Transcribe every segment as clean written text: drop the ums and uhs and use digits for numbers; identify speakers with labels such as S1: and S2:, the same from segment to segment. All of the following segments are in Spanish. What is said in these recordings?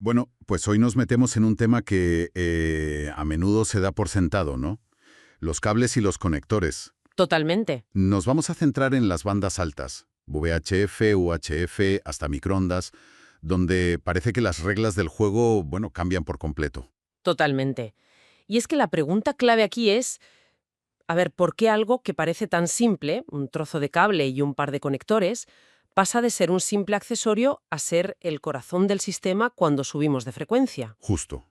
S1: Bueno, pues hoy nos metemos en un tema que a menudo se da por sentado, ¿no? Los cables y los conectores.
S2: Totalmente.
S1: Nos vamos a centrar en las bandas altas, VHF, UHF, hasta microondas, donde parece que las reglas del juego, bueno, cambian por completo.
S2: Totalmente. Y es que la pregunta clave aquí es, a ver, ¿por qué algo que parece tan simple, un trozo de cable y un par de conectores, pasa de ser un simple accesorio a ser el corazón del sistema cuando subimos de frecuencia?
S1: Justo.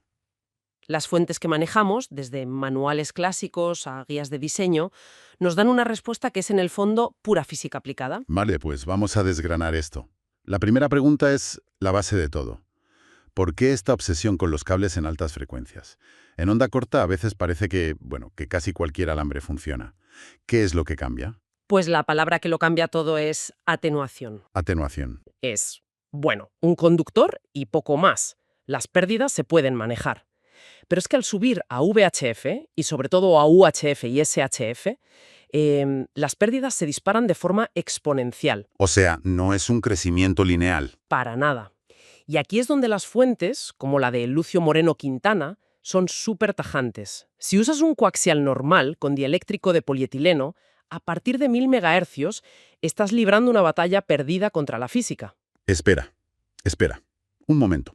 S2: Las fuentes que manejamos, desde manuales clásicos a guías de diseño, nos dan una respuesta que es en el fondo pura física aplicada.
S1: Vale, pues vamos a desgranar esto. La primera pregunta es la base de todo. ¿Por qué esta obsesión con los cables en altas frecuencias? En onda corta a veces parece que, bueno, que casi cualquier alambre funciona. ¿Qué es lo que cambia?
S2: Pues la palabra que lo cambia todo es atenuación.
S1: Atenuación.
S2: Es, bueno, un conductor y poco más. Las pérdidas se pueden manejar. Pero es que al subir a VHF, y sobre todo a UHF y SHF, las pérdidas se disparan de forma exponencial.
S1: O sea, no es un crecimiento lineal.
S2: Para nada. Y aquí es donde las fuentes, como la de Lucio Moreno Quintana, son súper tajantes. Si usas un coaxial normal con dieléctrico de polietileno, a partir de 1000 MHz estás librando una batalla perdida contra la física.
S1: Espera, espera. Un momento.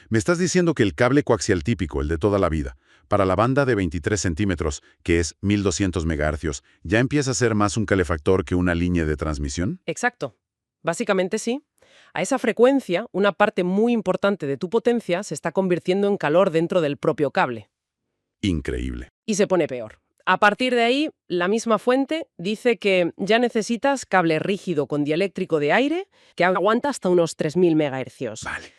S1: Me estás diciendo que el cable coaxial típico, el de toda la vida, para la banda de 23 centímetros, que es 1200 MHz, ya empieza a ser más un calefactor que una línea de transmisión?
S2: Exacto. Básicamente sí. A esa frecuencia, una parte muy importante de tu potencia se está convirtiendo en calor dentro del propio cable.
S1: Increíble.
S2: Y se pone peor. A partir de ahí, la misma fuente dice que ya necesitas cable rígido con dieléctrico de aire que aguanta hasta unos 3000 MHz.
S1: Vale.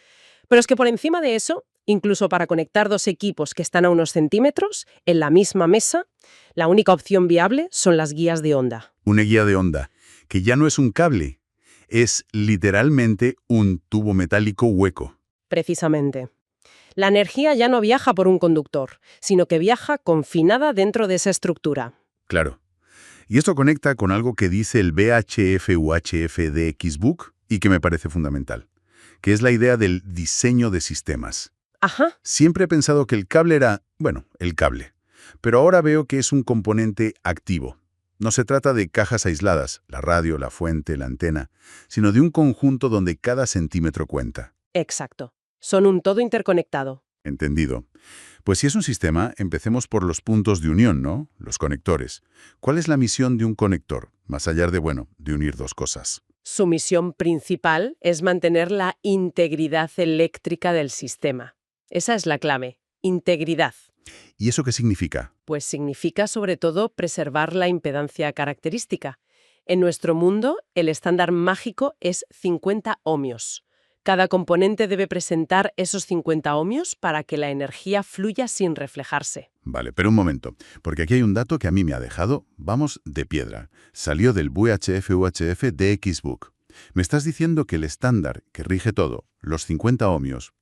S2: Pero es que por encima de eso, incluso para conectar dos equipos que están a unos centímetros, en la misma mesa, la única opción viable son las guías de onda.
S1: Una guía de onda, que ya no es un cable, es literalmente un tubo metálico hueco.
S2: Precisamente. La energía ya no viaja por un conductor, sino que viaja confinada dentro de esa estructura.
S1: Claro. Y esto conecta con algo que dice el VHF-UHF de Xbook y que me parece fundamental, que es la idea del diseño de sistemas.
S2: Ajá,
S1: Siempre he pensado que el cable era, bueno, el cable, pero ahora veo que es un componente activo. No se trata de cajas aisladas, la radio, la fuente, la antena, sino de un conjunto donde cada centímetro cuenta.
S2: exacto. Son un todo interconectado.
S1: Entendido. Pues si es un sistema, empecemos por los puntos de unión, ¿no? Los conectores. ¿Cuál es la misión de un conector? Más allá de, bueno, de unir dos cosas.
S2: Su misión principal es mantener la integridad eléctrica del sistema. Esa es la clave, integridad.
S1: ¿Y eso qué significa?
S2: Pues significa sobre todo preservar la impedancia característica. En nuestro mundo, el estándar mágico es 50 ohmios. Cada componente debe presentar esos 50 ohmios para que la energía fluya sin reflejarse.
S1: Vale, pero un momento, porque aquí hay un dato que a mí me ha dejado, vamos, de piedra. Salió del VHF-UHF de Xbook. Me estás diciendo que el estándar que rige todo, los 50 ohmios,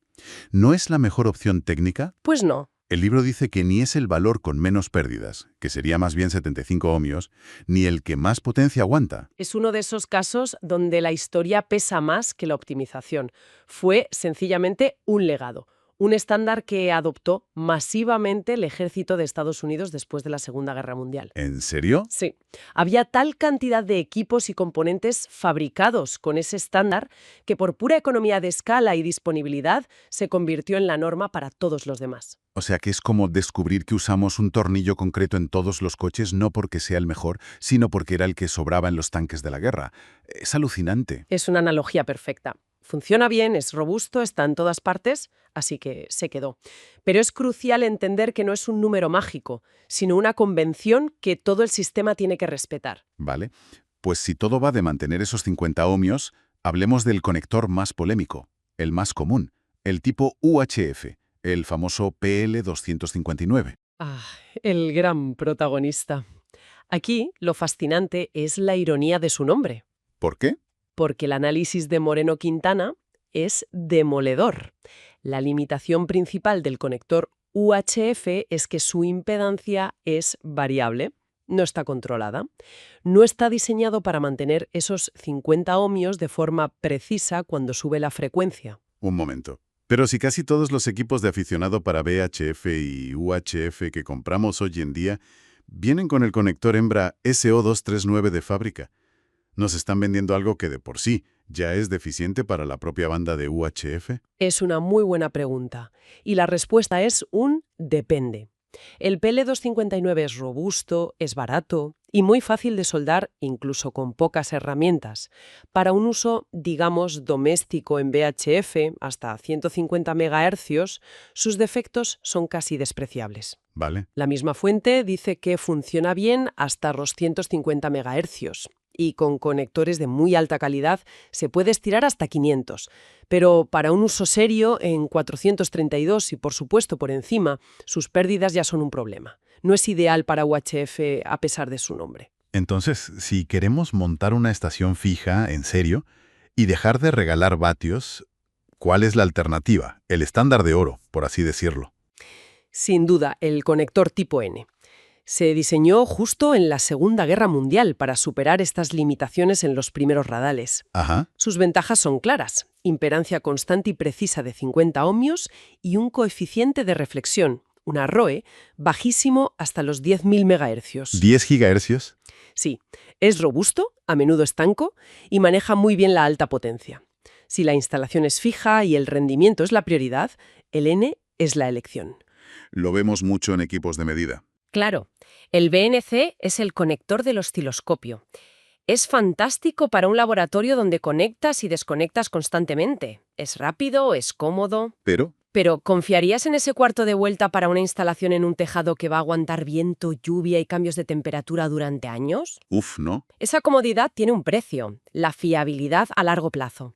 S1: ¿no es la mejor opción técnica?
S2: Pues no.
S1: El libro dice que ni es el valor con menos pérdidas, que sería más bien 75 ohmios, ni el que más potencia aguanta.
S2: Es uno de esos casos donde la historia pesa más que la optimización. Fue sencillamente un legado, un estándar que adoptó masivamente el ejército de Estados Unidos después de la Segunda Guerra Mundial.
S1: ¿En serio?
S2: Sí, había tal cantidad de equipos y componentes fabricados con ese estándar que por pura economía de escala y disponibilidad se convirtió en la norma para todos los demás.
S1: O sea que es como descubrir que usamos un tornillo concreto en todos los coches no porque sea el mejor, sino porque era el que sobraba en los tanques de la guerra. Es alucinante.
S2: Es una analogía perfecta. Funciona bien, es robusto, está en todas partes, así que se quedó. Pero es crucial entender que no es un número mágico, sino una convención que todo el sistema tiene que respetar.
S1: Vale. Pues si todo va de mantener esos 50 ohmios, hablemos del conector más polémico, el más común, el tipo UHF, el famoso PL259.
S2: Ah, el gran protagonista. Aquí lo fascinante es la ironía de su nombre,
S1: ¿Por qué?
S2: porque el análisis de Moreno Quintana es demoledor. La limitación principal del conector UHF es que su impedancia es variable, no está controlada. No está diseñado para mantener esos 50 ohmios de forma precisa cuando sube la frecuencia.
S1: Un momento. Pero si casi todos los equipos de aficionado para VHF y UHF que compramos hoy en día vienen con el conector hembra SO239 de fábrica, nos están vendiendo algo que de por sí ya es deficiente para la propia banda de UHF.
S2: Es una muy buena pregunta. Y la respuesta es un depende. El PL259 es robusto, es barato y muy fácil de soldar, incluso con pocas herramientas. Para un uso, digamos, doméstico en VHF, hasta 150 MHz, sus defectos son casi despreciables.
S1: Vale.
S2: La misma fuente dice que funciona bien hasta los 150 MHz. Y con conectores de muy alta calidad se puede estirar hasta 500. Pero para un uso serio, en 432 y por supuesto por encima, sus pérdidas ya son un problema. No es ideal para UHF a pesar de su nombre.
S1: Entonces, si queremos montar una estación fija, en serio, y dejar de regalar vatios, ¿cuál es la alternativa? El estándar de oro, por así decirlo.
S2: Sin duda, el conector tipo N. Se diseñó justo en la Segunda Guerra Mundial para superar estas limitaciones en los primeros radares.
S1: Ajá.
S2: Sus ventajas son claras: imperancia constante y precisa de 50 ohmios y un coeficiente de reflexión, una ROE, bajísimo hasta los 10.000 MHz.
S1: ¿10 gigahercios?
S2: Sí, es robusto, a menudo estanco, y maneja muy bien la alta potencia. Si la instalación es fija y el rendimiento es la prioridad, el N es la elección.
S1: Lo vemos mucho en equipos de medida.
S3: Claro, el BNC es el conector del osciloscopio. Es fantástico para un laboratorio donde conectas y desconectas constantemente. Es rápido, es cómodo.
S1: Pero,
S3: Pero, ¿confiarías en ese cuarto de vuelta para una instalación en un tejado que va a aguantar viento, lluvia y cambios de temperatura durante años?
S1: ¿no?
S3: Esa comodidad tiene un precio: la fiabilidad a largo plazo.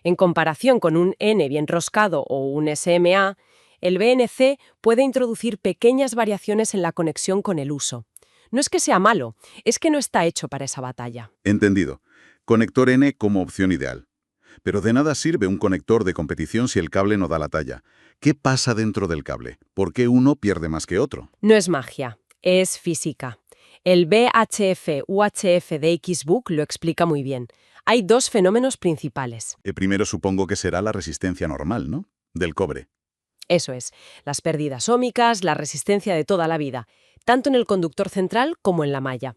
S3: En comparación con un N bien roscado o un SMA, el BNC puede introducir pequeñas variaciones en la conexión con el uso. No es que sea malo, es que no está hecho para esa batalla.
S1: Entendido. Conector N como opción ideal. Pero de nada sirve un conector de competición si el cable no da la talla. ¿Qué pasa dentro del cable? ¿Por qué uno pierde más que otro?
S3: No es magia, es física. El VHF-UHF de Xbook lo explica muy bien. Hay dos fenómenos principales.
S1: Primero supongo que será la resistencia normal, ¿no? Del cobre.
S3: Eso es, las pérdidas óhmicas, la resistencia de toda la vida, tanto en el conductor central como en la malla.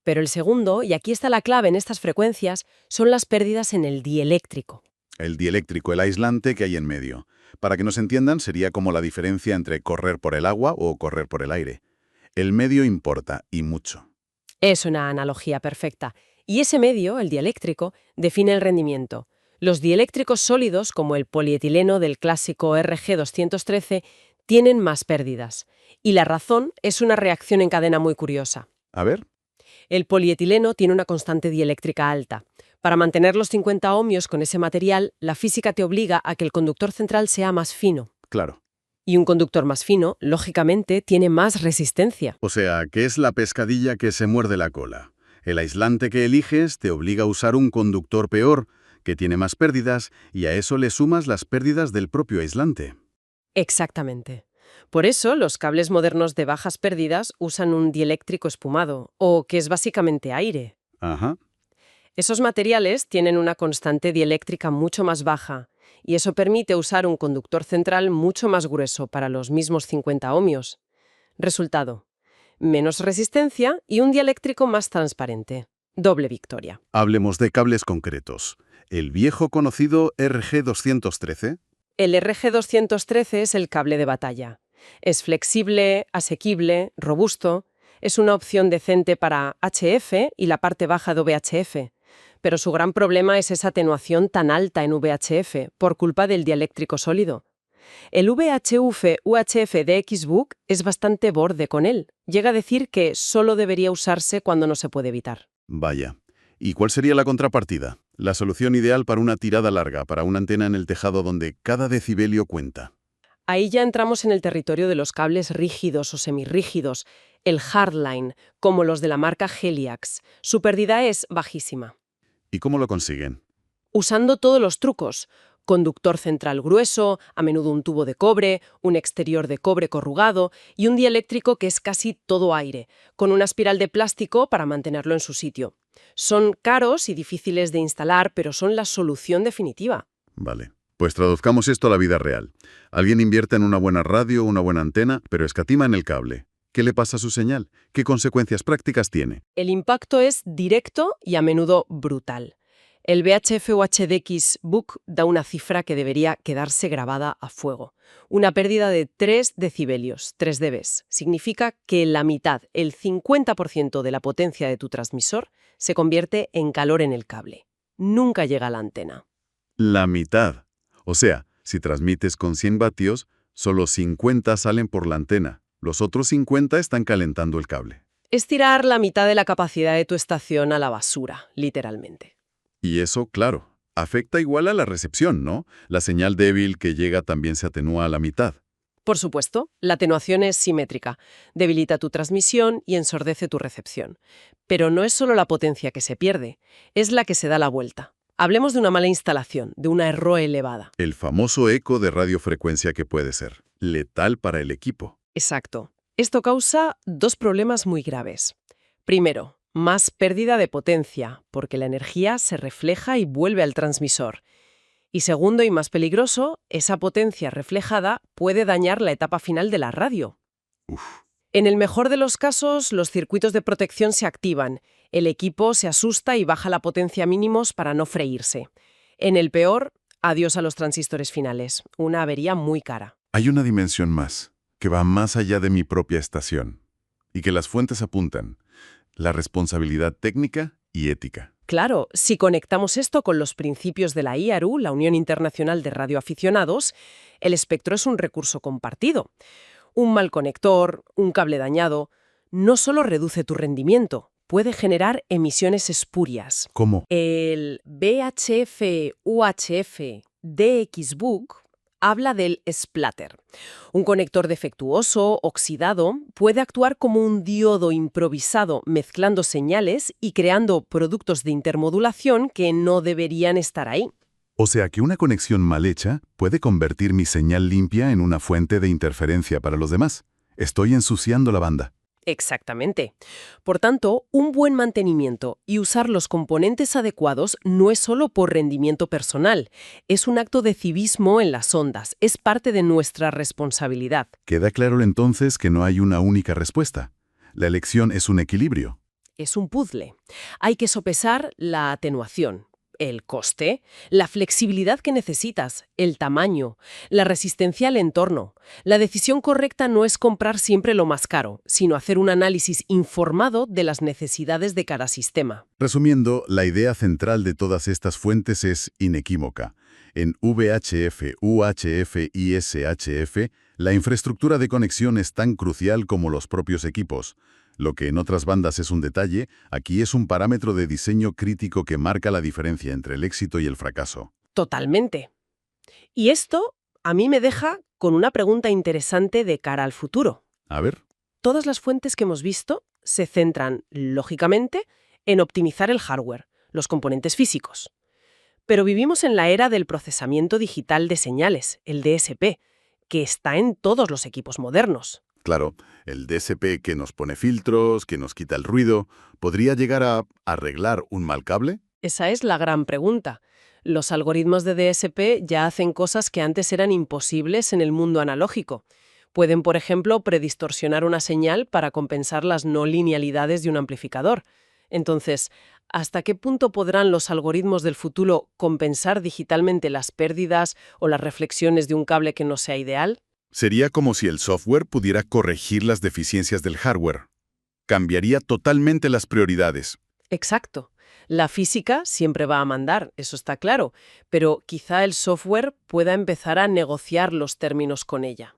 S3: Pero el segundo, y aquí está la clave en estas frecuencias, son las pérdidas en el dieléctrico.
S1: El dieléctrico, el aislante que hay en medio. Para que nos entiendan, sería como la diferencia entre correr por el agua o correr por el aire. El medio importa, y mucho.
S3: Es una analogía perfecta. Y ese medio, el dieléctrico, define el rendimiento. Los dieléctricos sólidos, como el polietileno del clásico RG213, tienen más pérdidas. Y la razón es una reacción en cadena muy curiosa.
S1: A ver.
S3: El polietileno tiene una constante dieléctrica alta. Para mantener los 50 ohmios con ese material, la física te obliga a que el conductor central sea más fino.
S1: Claro.
S3: Y un conductor más fino, lógicamente, tiene más resistencia.
S1: O sea, que es la pescadilla que se muerde la cola. El aislante que eliges te obliga a usar un conductor peor, que tiene más pérdidas, y a eso le sumas las pérdidas del propio aislante.
S3: Exactamente. Por eso, los cables modernos de bajas pérdidas usan un dieléctrico espumado, o que es básicamente aire.
S1: Ajá.
S3: Esos materiales tienen una constante dieléctrica mucho más baja, y eso permite usar un conductor central mucho más grueso para los mismos 50 ohmios. Resultado: menos resistencia y un dieléctrico más transparente. Doble victoria.
S1: Hablemos de cables concretos. ¿El viejo conocido RG213?
S2: El RG213 es el cable de batalla. Es flexible, asequible, robusto. Es una opción decente para HF y la parte baja de VHF. Pero su gran problema es esa atenuación tan alta en VHF por culpa del dieléctrico sólido. El VHF-UHF de Xbook es bastante borde con él. Llega a decir que solo debería usarse cuando no se puede evitar.
S1: Vaya. ¿Y cuál sería la contrapartida? La solución ideal para una tirada larga, para una antena en el tejado donde cada decibelio cuenta.
S2: Ahí ya entramos en el territorio de los cables rígidos o semirrígidos, el hardline, como los de la marca Heliax. Su pérdida es bajísima.
S1: ¿Y cómo lo consiguen?
S2: Usando todos los trucos: conductor central grueso, a menudo un tubo de cobre, un exterior de cobre corrugado y un dieléctrico que es casi todo aire, con una espiral de plástico para mantenerlo en su sitio. Son caros y difíciles de instalar, pero son la solución definitiva.
S1: Vale. Pues traduzcamos esto a la vida real. Alguien invierte en una buena radio, una buena antena, pero escatima en el cable. ¿Qué le pasa a su señal? ¿Qué consecuencias prácticas tiene?
S3: El impacto es directo y a menudo brutal. El VHF UHDX Book da una cifra que debería quedarse grabada a fuego. Una pérdida de 3 decibelios, 3 dB. Significa que la mitad, el 50% de la potencia de tu transmisor, se convierte en calor en el cable. Nunca llega a la antena.
S1: La mitad. O sea, si transmites con 100 vatios, solo 50 salen por la antena. Los otros 50 están calentando el cable.
S3: Es tirar la mitad de la capacidad de tu estación a la basura, literalmente.
S1: Y eso, claro, afecta igual a la recepción, ¿no? La señal débil que llega también se atenúa a la mitad.
S3: Por supuesto, la atenuación es simétrica. Debilita tu transmisión y ensordece tu recepción. Pero no es solo la potencia que se pierde, es la que se da la vuelta. Hablemos de una mala instalación, de una ROE elevada.
S1: El famoso eco de radiofrecuencia que puede ser letal para el equipo.
S3: Exacto. Esto causa 2 problemas muy graves. Primero, más pérdida de potencia, porque la energía se refleja y vuelve al transmisor. Y segundo, y más peligroso, esa potencia reflejada puede dañar la etapa final de la radio.
S1: Uf.
S3: En el mejor de los casos, los circuitos de protección se activan, el equipo se asusta y baja la potencia mínimos para no freírse. En el peor, adiós a los transistores finales, una avería muy cara.
S1: Hay una dimensión más, que va más allá de mi propia estación, y que las fuentes apuntan: la responsabilidad técnica y ética.
S3: Claro, si conectamos esto con los principios de la IARU, la Unión Internacional de Radioaficionados, el espectro es un recurso compartido. Un mal conector, un cable dañado, no solo reduce tu rendimiento, puede generar emisiones espurias.
S1: ¿Cómo?
S3: El VHF UHF DX Book habla del splatter. Un conector defectuoso, oxidado, puede actuar como un diodo improvisado mezclando señales y creando productos de intermodulación que no deberían estar ahí.
S1: O sea que una conexión mal hecha puede convertir mi señal limpia en una fuente de interferencia para los demás. Estoy ensuciando la banda.
S3: Exactamente. Por tanto, un buen mantenimiento y usar los componentes adecuados no es solo por rendimiento personal, es un acto de civismo en las ondas, es parte de nuestra responsabilidad.
S1: Queda claro entonces que no hay una única respuesta. La elección es un equilibrio.
S3: Es un puzzle. Hay que sopesar la atenuación, el coste, la flexibilidad que necesitas, el tamaño, la resistencia al entorno. La decisión correcta no es comprar siempre lo más caro, sino hacer un análisis informado de las necesidades de cada sistema.
S1: Resumiendo, la idea central de todas estas fuentes es inequívoca. En VHF, UHF y SHF, la infraestructura de conexión es tan crucial como los propios equipos. Lo que en otras bandas es un detalle, aquí es un parámetro de diseño crítico que marca la diferencia entre el éxito y el fracaso.
S3: Totalmente. Y esto a mí me deja con una pregunta interesante de cara al futuro.
S1: A ver.
S3: Todas las fuentes que hemos visto se centran, lógicamente, en optimizar el hardware, los componentes físicos. Pero vivimos en la era del procesamiento digital de señales, el DSP, que está en todos los equipos modernos.
S1: Claro, el DSP que nos pone filtros, que nos quita el ruido, ¿podría llegar a arreglar un mal cable?
S3: Esa es la gran pregunta. Los algoritmos de DSP ya hacen cosas que antes eran imposibles en el mundo analógico. Pueden, por ejemplo, predistorsionar una señal para compensar las no linealidades de un amplificador. Entonces, ¿hasta qué punto podrán los algoritmos del futuro compensar digitalmente las pérdidas o las reflexiones de un cable que no sea ideal?
S1: Sería como si el software pudiera corregir las deficiencias del hardware. Cambiaría totalmente las prioridades.
S3: Exacto. La física siempre va a mandar, eso está claro, pero quizá el software pueda empezar a negociar los términos con ella.